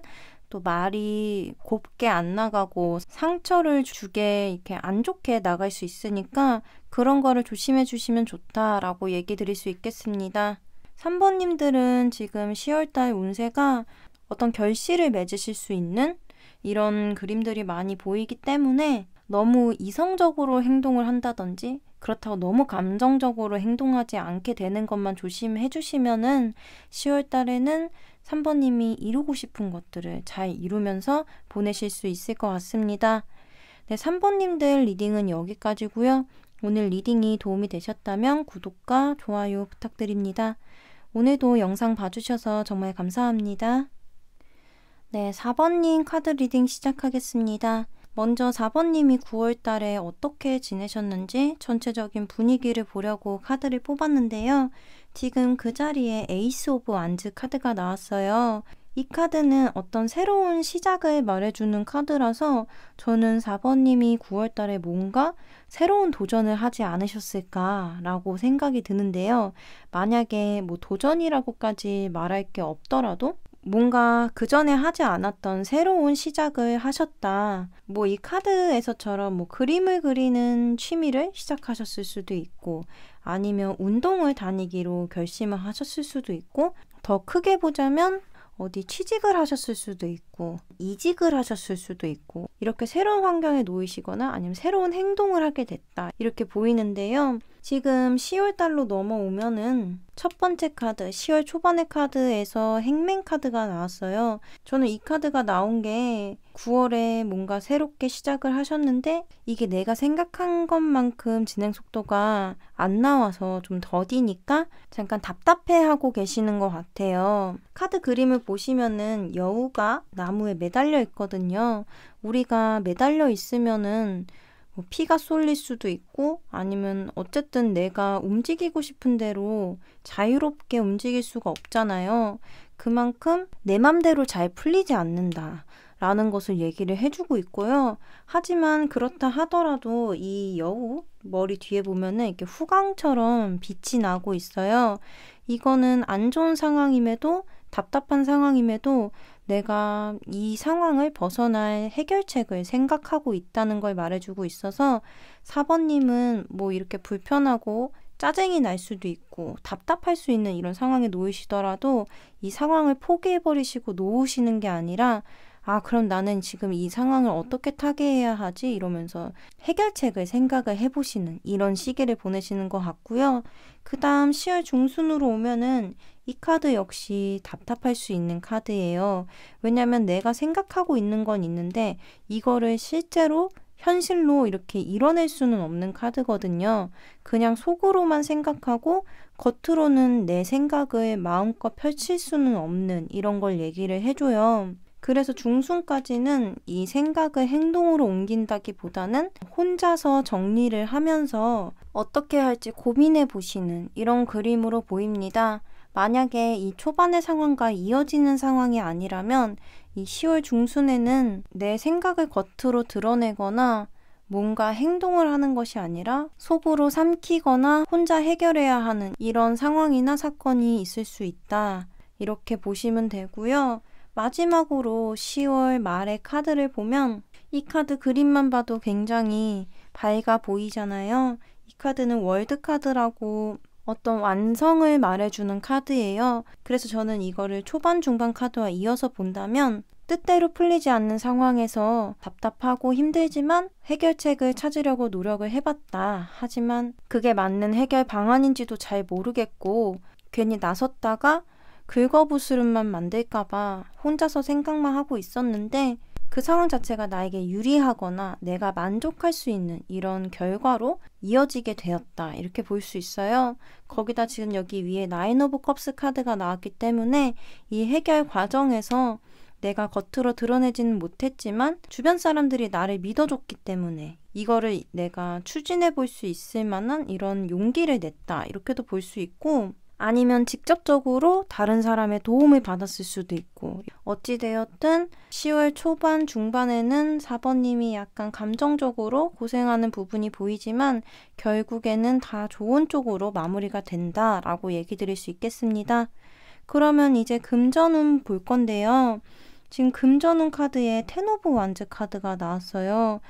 또 말이 곱게 안 나가고 상처를 주게 이렇게 안 좋게 나갈 수 있으니까 그런 거를 조심해 주시면 좋다라고 얘기 드릴 수 있겠습니다. 3번님들은 지금 10월달 운세가 어떤 결실을 맺으실 수 있는 이런 그림들이 많이 보이기 때문에 너무 이성적으로 행동을 한다든지 그렇다고 너무 감정적으로 행동하지 않게 되는 것만 조심해 주시면은 10월 달에는 3번님이 이루고 싶은 것들을 잘 이루면서 보내실 수 있을 것 같습니다. 네, 3번님들 리딩은 여기까지고요. 오늘 리딩이 도움이 되셨다면 구독과 좋아요 부탁드립니다. 오늘도 영상 봐주셔서 정말 감사합니다. 네, 4번님 카드 리딩 시작하겠습니다. 먼저 4번님이 9월달에 어떻게 지내셨는지 전체적인 분위기를 보려고 카드를 뽑았는데요. 지금 그 자리에 에이스 오브 완즈 카드가 나왔어요. 이 카드는 어떤 새로운 시작을 말해주는 카드라서 저는 4번님이 9월달에 뭔가 새로운 도전을 하지 않으셨을까라고 생각이 드는데요. 만약에 뭐 도전이라고까지 말할 게 없더라도 뭔가 그 전에 하지 않았던 새로운 시작을 하셨다. 뭐 이 카드에서처럼 뭐 그림을 그리는 취미를 시작하셨을 수도 있고 아니면 운동을 다니기로 결심을 하셨을 수도 있고 더 크게 보자면 어디 취직을 하셨을 수도 있고 이직을 하셨을 수도 있고 이렇게 새로운 환경에 놓이시거나 아니면 새로운 행동을 하게 됐다 이렇게 보이는데요. 지금 10월달로 넘어오면은 첫 번째 카드 10월 초반의 카드에서 행맨 카드가 나왔어요. 저는 이 카드가 나온 게 9월에 뭔가 새롭게 시작을 하셨는데 이게 내가 생각한 것만큼 진행 속도가 안 나와서 좀 더디니까 잠깐 답답해하고 계시는 것 같아요. 카드 그림을 보시면은 여우가 나무에 매달려 있거든요. 우리가 매달려 있으면은 뭐 피가 쏠릴 수도 있고 아니면 어쨌든 내가 움직이고 싶은 대로 자유롭게 움직일 수가 없잖아요. 그만큼 내 맘대로 잘 풀리지 않는다 라는 것을 얘기를 해주고 있고요. 하지만 그렇다 하더라도 이 여우 머리 뒤에 보면은 이렇게 후광처럼 빛이 나고 있어요. 이거는 안 좋은 상황임에도 답답한 상황임에도 내가 이 상황을 벗어날 해결책을 생각하고 있다는 걸 말해주고 있어서 4번님은 뭐 이렇게 불편하고 짜증이 날 수도 있고 답답할 수 있는 이런 상황에 놓이시더라도 이 상황을 포기해버리시고 놓으시는 게 아니라 그럼 나는 지금 이 상황을 어떻게 타개해야 하지? 이러면서 해결책을 생각을 해보시는 이런 시기를 보내시는 것 같고요. 그 다음 10월 중순으로 오면은 이 카드 역시 답답할 수 있는 카드예요. 왜냐면 내가 생각하고 있는 건 있는데 이거를 실제로 현실로 이렇게 이뤄낼 수는 없는 카드거든요. 그냥 속으로만 생각하고 겉으로는 내 생각을 마음껏 펼칠 수는 없는 이런 걸 얘기를 해줘요. 그래서 중순까지는 이 생각을 행동으로 옮긴다기보다는 혼자서 정리를 하면서 어떻게 할지 고민해 보시는 이런 그림으로 보입니다. 만약에 이 초반의 상황과 이어지는 상황이 아니라면 이 10월 중순에는 내 생각을 겉으로 드러내거나 뭔가 행동을 하는 것이 아니라 속으로 삼키거나 혼자 해결해야 하는 이런 상황이나 사건이 있을 수 있다. 이렇게 보시면 되고요. 마지막으로 10월 말의 카드를 보면 이 카드 그림만 봐도 굉장히 밝아 보이잖아요. 이 카드는 월드 카드라고 어떤 완성을 말해주는 카드예요. 그래서 저는 이거를 초반, 중반 카드와 이어서 본다면 뜻대로 풀리지 않는 상황에서 답답하고 힘들지만 해결책을 찾으려고 노력을 해봤다. 하지만 그게 맞는 해결 방안인지도 잘 모르겠고 괜히 나섰다가 긁어부스름만 만들까봐 혼자서 생각만 하고 있었는데 그 상황 자체가 나에게 유리하거나 내가 만족할 수 있는 이런 결과로 이어지게 되었다. 이렇게 볼 수 있어요. 거기다 지금 여기 위에 나인 오브 컵스 카드가 나왔기 때문에 이 해결 과정에서 내가 겉으로 드러내지는 못했지만 주변 사람들이 나를 믿어줬기 때문에 이거를 내가 추진해 볼 수 있을 만한 이런 용기를 냈다. 이렇게도 볼 수 있고 아니면 직접적으로 다른 사람의 도움을 받았을 수도 있고 어찌되었든 10월 초반 중반에는 4번님이 약간 감정적으로 고생하는 부분이 보이지만 결국에는 다 좋은 쪽으로 마무리가 된다라고 얘기 드릴 수 있겠습니다. 그러면 이제 금전운 볼 건데요. 지금 금전운 카드에 텐 오브 완즈 카드가 나왔어요.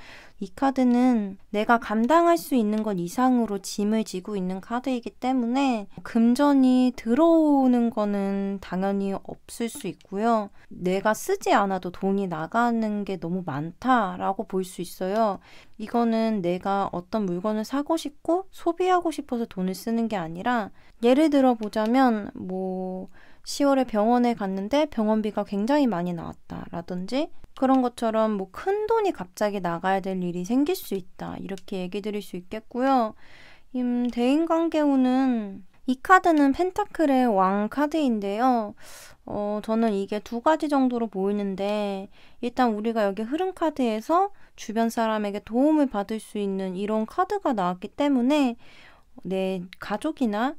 이 카드는 내가 감당할 수 있는 것 이상으로 짐을 지고 있는 카드이기 때문에 금전이 들어오는 거는 당연히 없을 수 있고요. 내가 쓰지 않아도 돈이 나가는 게 너무 많다라고 볼 수 있어요. 이거는 내가 어떤 물건을 사고 싶고 소비하고 싶어서 돈을 쓰는 게 아니라 예를 들어 보자면 10월에 병원에 갔는데 병원비가 굉장히 많이 나왔다라든지 그런 것처럼 큰 돈이 갑자기 나가야 될 일이 생길 수 있다. 이렇게 얘기 드릴 수 있겠고요. 대인관계운은 이 카드는 펜타클의 왕 카드인데요. 저는 이게 두 가지 정도로 보이는데 일단 우리가 여기 흐름 카드에서 주변 사람에게 도움을 받을 수 있는 이런 카드가 나왔기 때문에 내 가족이나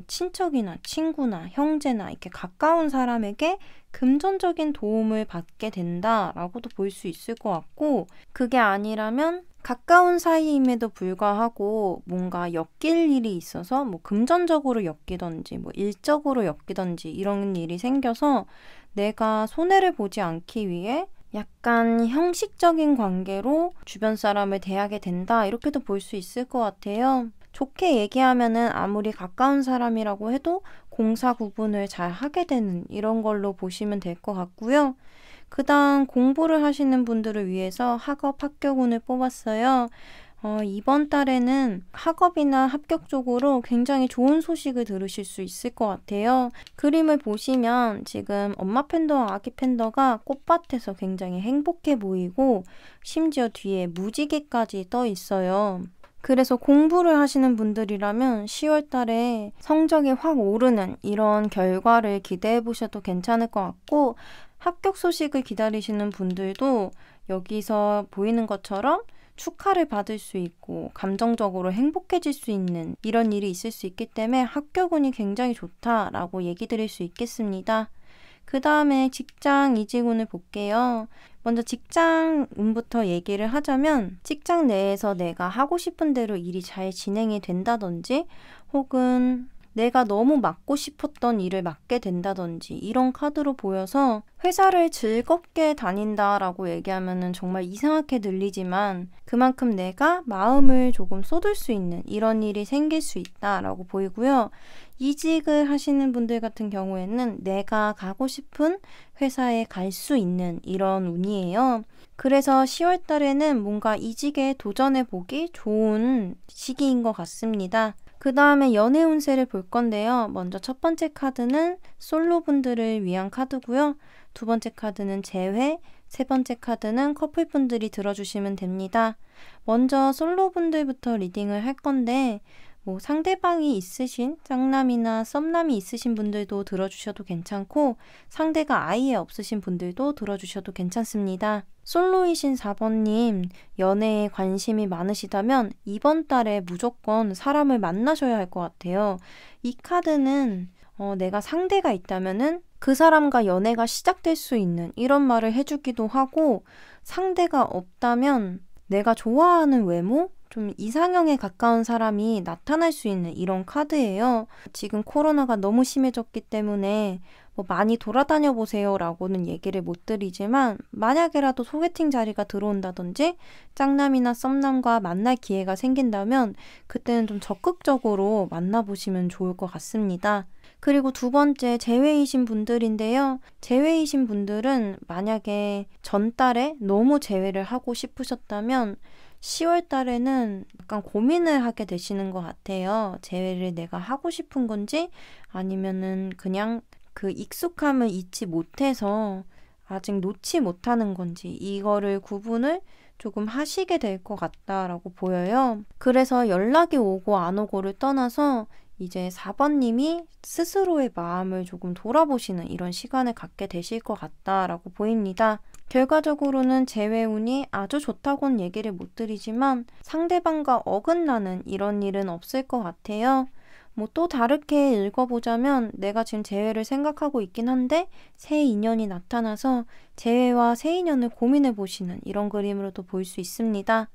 친척이나 친구나 형제나 이렇게 가까운 사람에게 금전적인 도움을 받게 된다라고도 볼 수 있을 것 같고 그게 아니라면 가까운 사이임에도 불구하고 뭔가 엮일 일이 있어서 금전적으로 엮이던지 일적으로 엮이던지 이런 일이 생겨서 내가 손해를 보지 않기 위해 약간 형식적인 관계로 주변 사람을 대하게 된다 이렇게도 볼 수 있을 것 같아요. 좋게 얘기하면은 아무리 가까운 사람이라고 해도 공사 구분을 잘 하게 되는 이런 걸로 보시면 될 것 같고요. 그 다음 공부를 하시는 분들을 위해서 학업 합격운을 뽑았어요. 이번 달에는 학업이나 합격 쪽으로 굉장히 좋은 소식을 들으실 수 있을 것 같아요. 그림을 보시면 지금 엄마 팬더와 아기 팬더가 꽃밭에서 굉장히 행복해 보이고 심지어 뒤에 무지개까지 떠 있어요. 그래서 공부를 하시는 분들이라면 10월 달에 성적이 확 오르는 이런 결과를 기대해 보셔도 괜찮을 것 같고 합격 소식을 기다리시는 분들도 여기서 보이는 것처럼 축하를 받을 수 있고 감정적으로 행복해질 수 있는 이런 일이 있을 수 있기 때문에 합격운이 굉장히 좋다라고 얘기 드릴 수 있겠습니다. 그 다음에 직장 이직운을 볼게요. 먼저 직장운부터 얘기를 하자면 직장 내에서 내가 하고 싶은 대로 일이 잘 진행이 된다든지 혹은 내가 너무 맡고 싶었던 일을 맡게 된다든지 이런 카드로 보여서 회사를 즐겁게 다닌다라고 얘기하면은 정말 이상하게 들리지만 그만큼 내가 마음을 조금 쏟을 수 있는 이런 일이 생길 수 있다라고 보이고요. 이직을 하시는 분들 같은 경우에는 내가 가고 싶은 회사에 갈 수 있는 이런 운이에요. 그래서 10월 달에는 뭔가 이직에 도전해보기 좋은 시기인 것 같습니다. 그 다음에 연애 운세를 볼 건데요. 먼저 첫 번째 카드는 솔로분들을 위한 카드고요. 두 번째 카드는 재회, 세 번째 카드는 커플분들이 들어주시면 됩니다. 먼저 솔로분들부터 리딩을 할 건데 상대방이 있으신 짝남이나 썸남이 있으신 분들도 들어주셔도 괜찮고 상대가 아예 없으신 분들도 들어주셔도 괜찮습니다. 솔로이신 4번님, 연애에 관심이 많으시다면 이번 달에 무조건 사람을 만나셔야 할 것 같아요. 이 카드는 내가 상대가 있다면은 그 사람과 연애가 시작될 수 있는 이런 말을 해주기도 하고, 상대가 없다면 내가 좋아하는 외모? 좀 이상형에 가까운 사람이 나타날 수 있는 이런 카드예요. 지금 코로나가 너무 심해졌기 때문에 뭐 많이 돌아다녀 보세요 라고는 얘기를 못 드리지만, 만약에라도 소개팅 자리가 들어온다든지 짝남이나 썸남과 만날 기회가 생긴다면 그때는 좀 적극적으로 만나보시면 좋을 것 같습니다. 그리고 두 번째, 재회이신 분들인데요. 재회이신 분들은 만약에 전달에 너무 재회를 하고 싶으셨다면 10월 달에는 약간 고민을 하게 되시는 것 같아요. 재회를 내가 하고 싶은 건지, 아니면은 그냥 그 익숙함을 잊지 못해서 아직 놓지 못하는 건지, 이거를 구분을 조금 하시게 될 것 같다라고 보여요. 그래서 연락이 오고 안 오고를 떠나서 이제 4번님이 스스로의 마음을 조금 돌아보시는 이런 시간을 갖게 되실 것 같다라고 보입니다. 결과적으로는 재회운이 아주 좋다고는 얘기를 못 드리지만 상대방과 어긋나는 이런 일은 없을 것 같아요. 뭐 또 다르게 읽어보자면, 내가 지금 재회를 생각하고 있긴 한데 새 인연이 나타나서 재회와 새 인연을 고민해보시는 이런 그림으로도 볼 수 있습니다.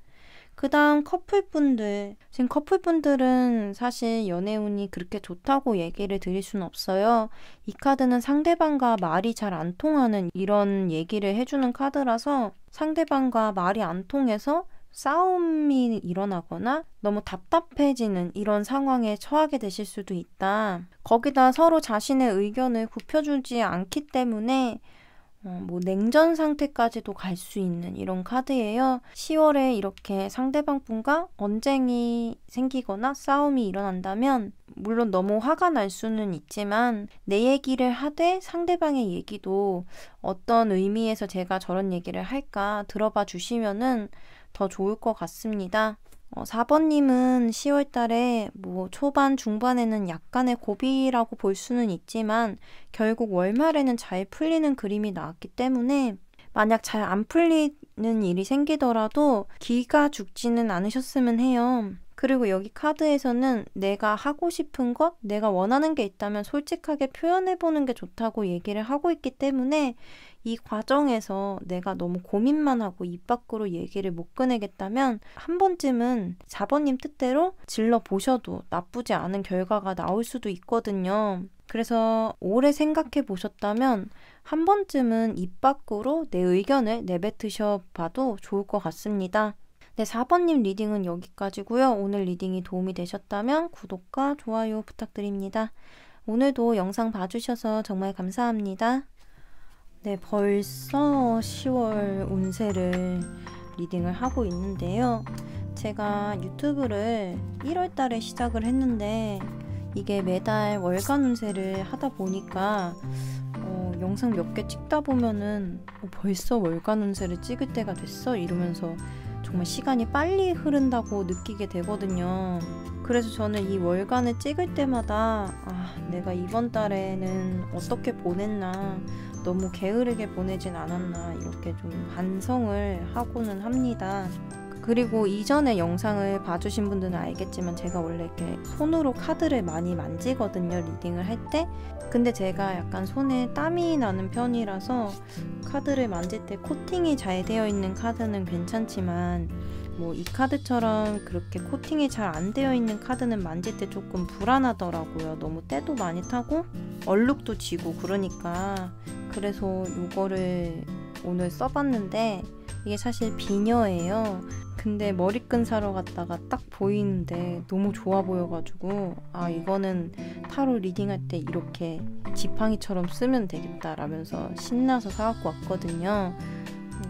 그 다음 커플분들. 지금 커플분들은 사실 연애운이 그렇게 좋다고 얘기를 드릴 수는 없어요. 이 카드는 상대방과 말이 잘 안 통하는 이런 얘기를 해주는 카드라서, 상대방과 말이 안 통해서 싸움이 일어나거나 너무 답답해지는 이런 상황에 처하게 되실 수도 있다. 거기다 서로 자신의 의견을 굽혀주지 않기 때문에 뭐 냉전 상태까지도 갈 수 있는 이런 카드예요. 10월에 이렇게 상대방 분과 언쟁이 생기거나 싸움이 일어난다면, 물론 너무 화가 날 수는 있지만 내 얘기를 하되 상대방의 얘기도 어떤 의미에서 제가 저런 얘기를 할까 들어봐 주시면은 더 좋을 것 같습니다. 4번님은 10월 달에 뭐 초반, 중반에는 약간의 고비라고 볼 수는 있지만 결국 월말에는 잘 풀리는 그림이 나왔기 때문에, 만약 잘 안 풀리는 일이 생기더라도 기가 죽지는 않으셨으면 해요. 그리고 여기 카드에서는 내가 하고 싶은 것, 내가 원하는 게 있다면 솔직하게 표현해보는 게 좋다고 얘기를 하고 있기 때문에, 이 과정에서 내가 너무 고민만 하고 입 밖으로 얘기를 못 꺼내겠다면 한 번쯤은 4번님 뜻대로 질러보셔도 나쁘지 않은 결과가 나올 수도 있거든요. 그래서 오래 생각해 보셨다면 한 번쯤은 입 밖으로 내 의견을 내뱉으셔 봐도 좋을 것 같습니다. 네, 4번님 리딩은 여기까지고요. 오늘 리딩이 도움이 되셨다면 구독과 좋아요 부탁드립니다. 오늘도 영상 봐주셔서 정말 감사합니다. 네, 벌써 10월 운세를 리딩을 하고 있는데요. 제가 유튜브를 1월 달에 시작을 했는데 이게 매달 월간 운세를 하다 보니까 영상 몇 개 찍다 보면은 벌써 월간 운세를 찍을 때가 됐어? 이러면서 정말 시간이 빨리 흐른다고 느끼게 되거든요. 그래서 저는 이 월간을 찍을 때마다 내가 이번 달에는 어떻게 보냈나, 너무 게으르게 보내진 않았나, 이렇게 좀 반성을 하고는 합니다. 그리고 이전에 영상을 봐주신 분들은 알겠지만 제가 원래 이렇게 손으로 카드를 많이 만지거든요, 리딩을 할 때. 근데 제가 약간 손에 땀이 나는 편이라서 카드를 만질 때 코팅이 잘 되어 있는 카드는 괜찮지만 뭐 이 카드처럼 그렇게 코팅이 잘 안 되어 있는 카드는 만질 때 조금 불안하더라고요. 너무 때도 많이 타고 얼룩도 지고 그러니까. 그래서 이거를 오늘 써봤는데 이게 사실 비녀예요. 근데 머리끈 사러 갔다가 딱 보이는데 너무 좋아 보여가지고 이거는 타로 리딩할 때 이렇게 지팡이처럼 쓰면 되겠다 라면서 신나서 사갖고 왔거든요.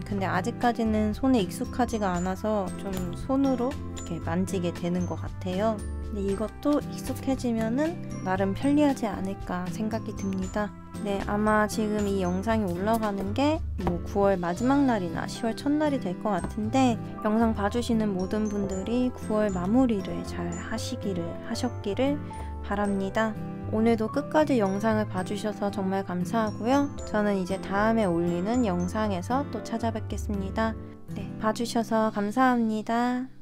근데 아직까지는 손에 익숙하지가 않아서 좀 손으로 이렇게 만지게 되는 것 같아요. 근데 이것도 익숙해지면은 나름 편리하지 않을까 생각이 듭니다. 네, 아마 지금 이 영상이 올라가는 게 뭐 9월 마지막 날이나 10월 첫날이 될 것 같은데, 영상 봐주시는 모든 분들이 9월 마무리를 잘 하셨기를 바랍니다. 오늘도 끝까지 영상을 봐주셔서 정말 감사하고요. 저는 이제 다음에 올리는 영상에서 또 찾아뵙겠습니다. 네, 봐주셔서 감사합니다.